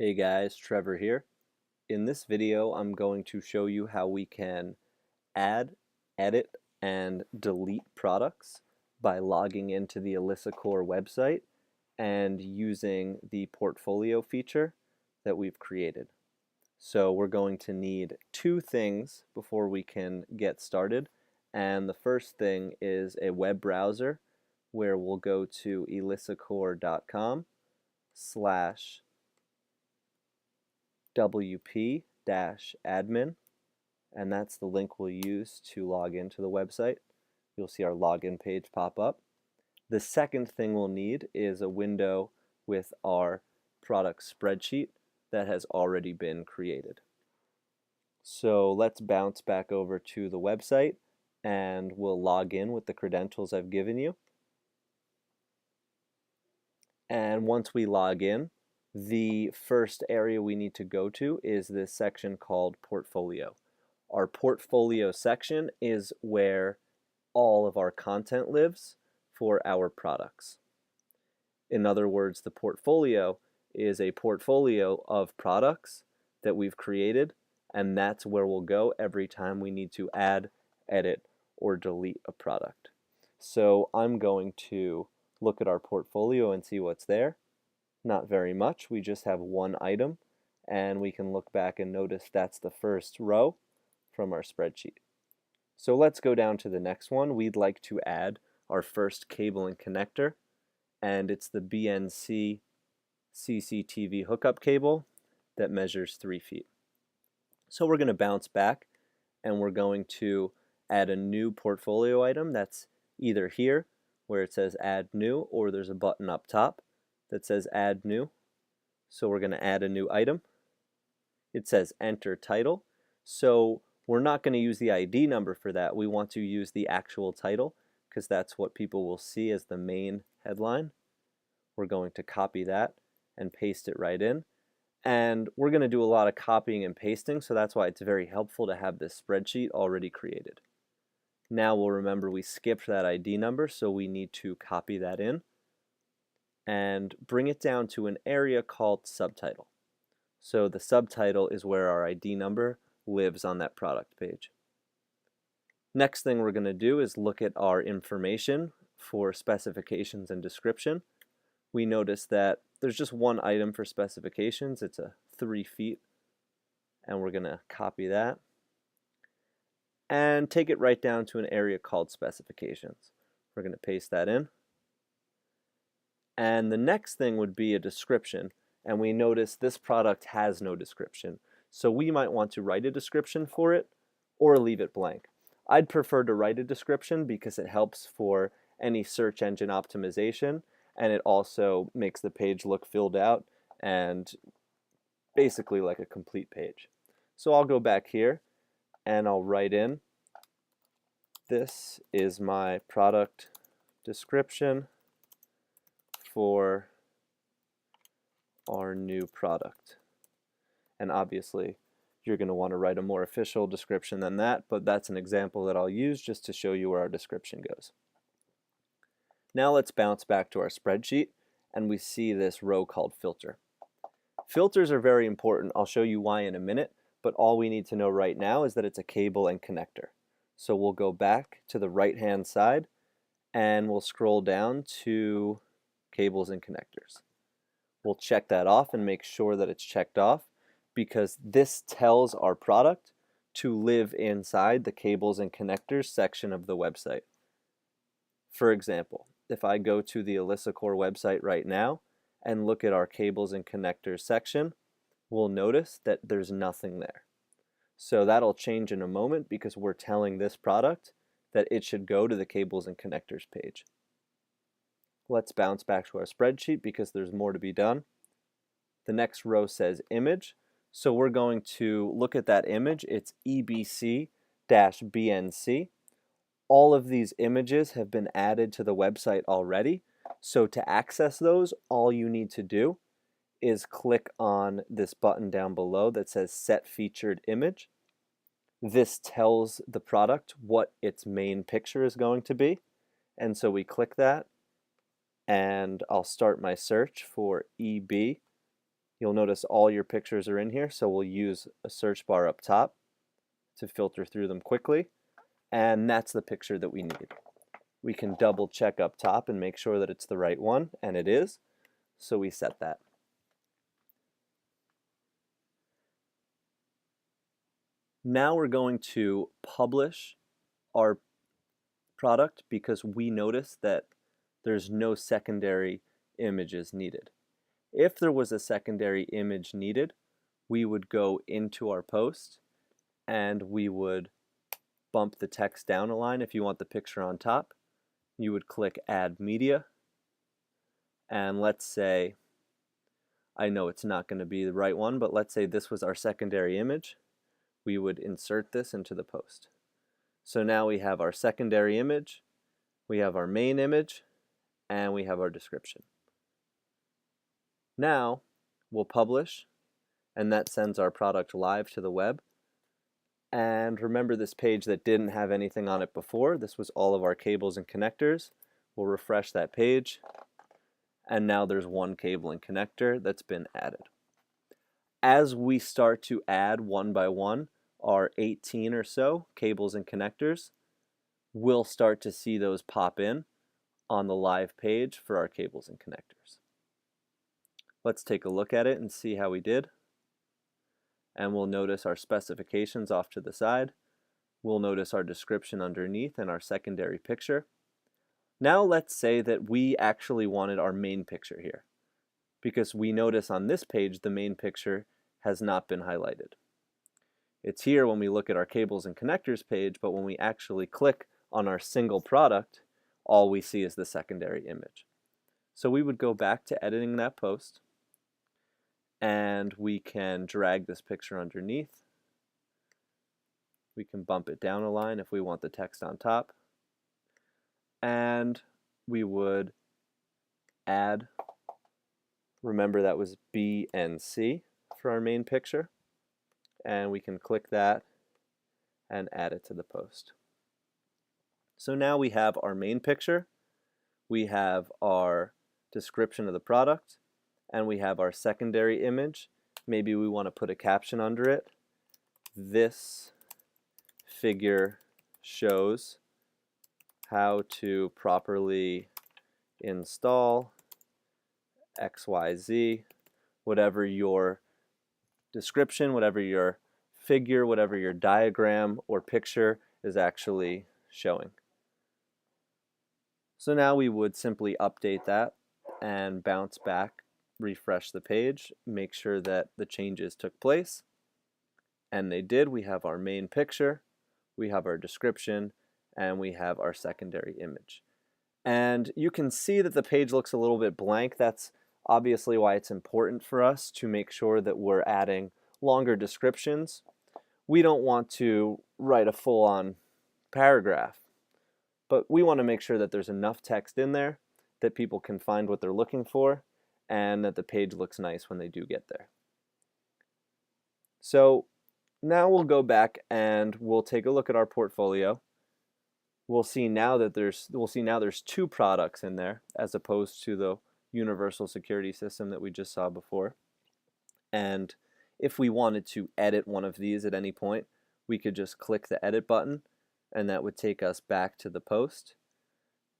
Hey guys, Trevor here. In this video, I'm going to show you how we can add, edit, and delete products by logging into the Elyssa Core website and using the portfolio feature that we've created. So we're going to need two things before we can get started. And the first thing is a web browser where we'll go to elyssacore.com/wp-admin, and that's the link we'll use to log into the website. You'll see our login page pop up. The second thing we'll need is a window with our product spreadsheet that has already been created. So let's bounce back over to the website and we'll log in with the credentials I've given you. And once we log in, the first area we need to go to is this section called Portfolio. Our Portfolio section is where all of our content lives for our products. In other words, the portfolio is a portfolio of products that we've created, and that's where we'll go every time we need to add, edit, or delete a product. So I'm going to look at our portfolio and see what's there. Not very much. We just have one item, and we can look back and notice that's the first row from our spreadsheet. So let's go down to the next one. We'd like to add our first cable and connector, and it's the BNC CCTV hookup cable that measures 3 feet. So we're going to bounce back and we're going to add a new portfolio item that's either here where it says add new, or there's a button up top that says add new. So we're going to add a new item. It says enter title. So we're not going to use the ID number for that. We want to use the actual title because that's what people will see as the main headline. We're going to copy that and paste it right in. And we're going to do a lot of copying and pasting, so that's why it's very helpful to have this spreadsheet already created. Now we'll remember we skipped that ID number, so we need to copy that in and bring it down to an area called subtitle. So the subtitle is where our ID number lives on that product page. Next thing we're going to do is look at our information for specifications and description. We notice that there's just one item for specifications. It's a 3 feet, and we're going to copy that and take it right down to an area called specifications. We're going to paste that in. And the next thing would be a description, and we notice this product has no description. So we might want to write a description for it or leave it blank. I'd prefer to write a description because it helps for any search engine optimization, and it also makes the page look filled out and basically like a complete page. So I'll go back here and I'll write in, this is my product description for our new product. And obviously you're going to want to write a more official description than that, but that's an example that I'll use just to show you where our description goes. Now let's bounce back to our spreadsheet and we see this row called filter. Filters are very important. I'll show you why in a minute, but all we need to know right now is that it's a cable and connector. So we'll go back to the right hand side and we'll scroll down to cables and connectors. We'll check that off and make sure that it's checked off because this tells our product to live inside the cables and connectors section of the website. For example, if I go to the Elyssa Core website right now and look at our cables and connectors section, we'll notice that there's nothing there. So that'll change in a moment because we're telling this product that it should go to the cables and connectors page. Let's bounce back to our spreadsheet because there's more to be done. The next row says image, so we're going to look at that image. It's EBC-BNC. All of these images have been added to the website already, so to access those, all you need to do is click on this button down below that says Set Featured Image. This tells the product what its main picture is going to be, and so we click that, and I'll start my search for EB You'll notice all your pictures are in here, so we'll use a search bar up top to filter through them quickly, and that's the picture that we need. We can double check up top and make sure that it's the right one, and it is, so we set that. Now we're going to publish our product because we notice that there's no secondary images needed. If there was a secondary image needed, we would go into our post and we would bump the text down a line. If you want the picture on top, you would click Add Media, and let's say, I know it's not going to be the right one, but let's say this was our secondary image. We would insert this into the post. So now we have our secondary image, we have our main image, and we have our description. Now we'll publish, and that sends our product live to the web. And remember this page that didn't have anything on it before, this was all of our cables and connectors. We'll refresh that page, and now there's one cable and connector that's been added. As we start to add one by one our 18 or so cables and connectors, we'll start to see those pop in on the live page for our cables and connectors. Let's take a look at it and see how we did. And we'll notice our specifications off to the side. We'll notice our description underneath and our secondary picture. Now let's say that we actually wanted our main picture here, because we notice on this page the main picture has not been highlighted. It's here when we look at our cables and connectors page, but when we actually click on our single product, all we see is the secondary image. So we would go back to editing that post, and we can drag this picture underneath. We can bump it down a line if we want the text on top. And we would add, remember that was B and C for our main picture. And we can click that and add it to the post. So now we have our main picture, we have our description of the product, and we have our secondary image. Maybe we want to put a caption under it. This figure shows how to properly install XYZ, whatever your description, whatever your figure, whatever your diagram or picture is actually showing. So now we would simply update that and bounce back, refresh the page, make sure that the changes took place, and they did. We have our main picture, we have our description, and we have our secondary image. And you can see that the page looks a little bit blank. That's obviously why it's important for us to make sure that we're adding longer descriptions. We don't want to write a full-on paragraph, but we want to make sure that there's enough text in there that people can find what they're looking for and that the page looks nice when they do get there. So now we'll go back and we'll take a look at our portfolio. We'll see now there's two products in there as opposed to the universal security system that we just saw before. And if we wanted to edit one of these at any point, we could just click the edit button, and that would take us back to the post.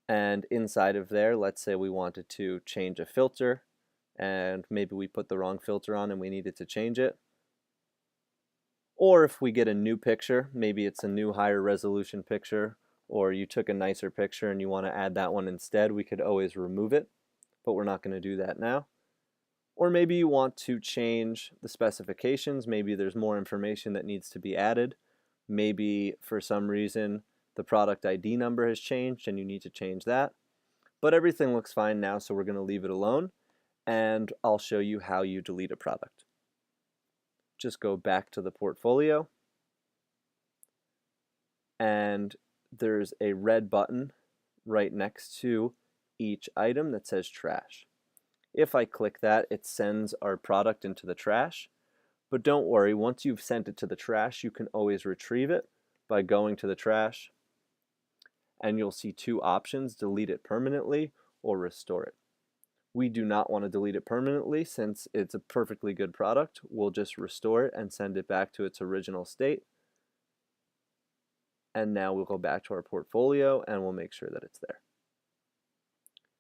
And inside of there, let's say we wanted to change a filter, and maybe we put the wrong filter on and we needed to change it. Or if we get a new picture, maybe it's a new higher resolution picture, or you took a nicer picture and you want to add that one instead, we could always remove it, but we're not going to do that now. Or maybe you want to change the specifications. Maybe there's more information that needs to be added. Maybe for some reason the product ID number has changed and you need to change that. But everything looks fine now, so we're going to leave it alone, and I'll show you how you delete a product. Just go back to the portfolio, and there's a red button right next to each item that says trash. If I click that, it sends our product into the trash. But don't worry, once you've sent it to the trash, you can always retrieve it by going to the trash, and you'll see two options: delete it permanently or restore it. We do not want to delete it permanently since it's a perfectly good product. We'll just restore it and send it back to its original state. And now we'll go back to our portfolio and we'll make sure that it's there.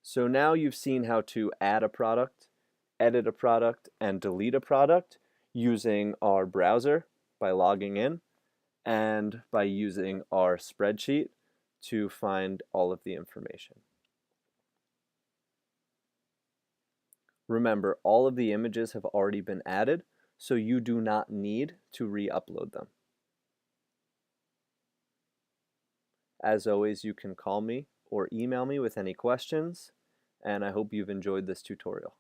So now you've seen how to add a product, edit a product, and delete a product using our browser by logging in and by using our spreadsheet to find all of the information. Remember, all of the images have already been added, so you do not need to re-upload them. As always, you can call me or email me with any questions, and I hope you've enjoyed this tutorial.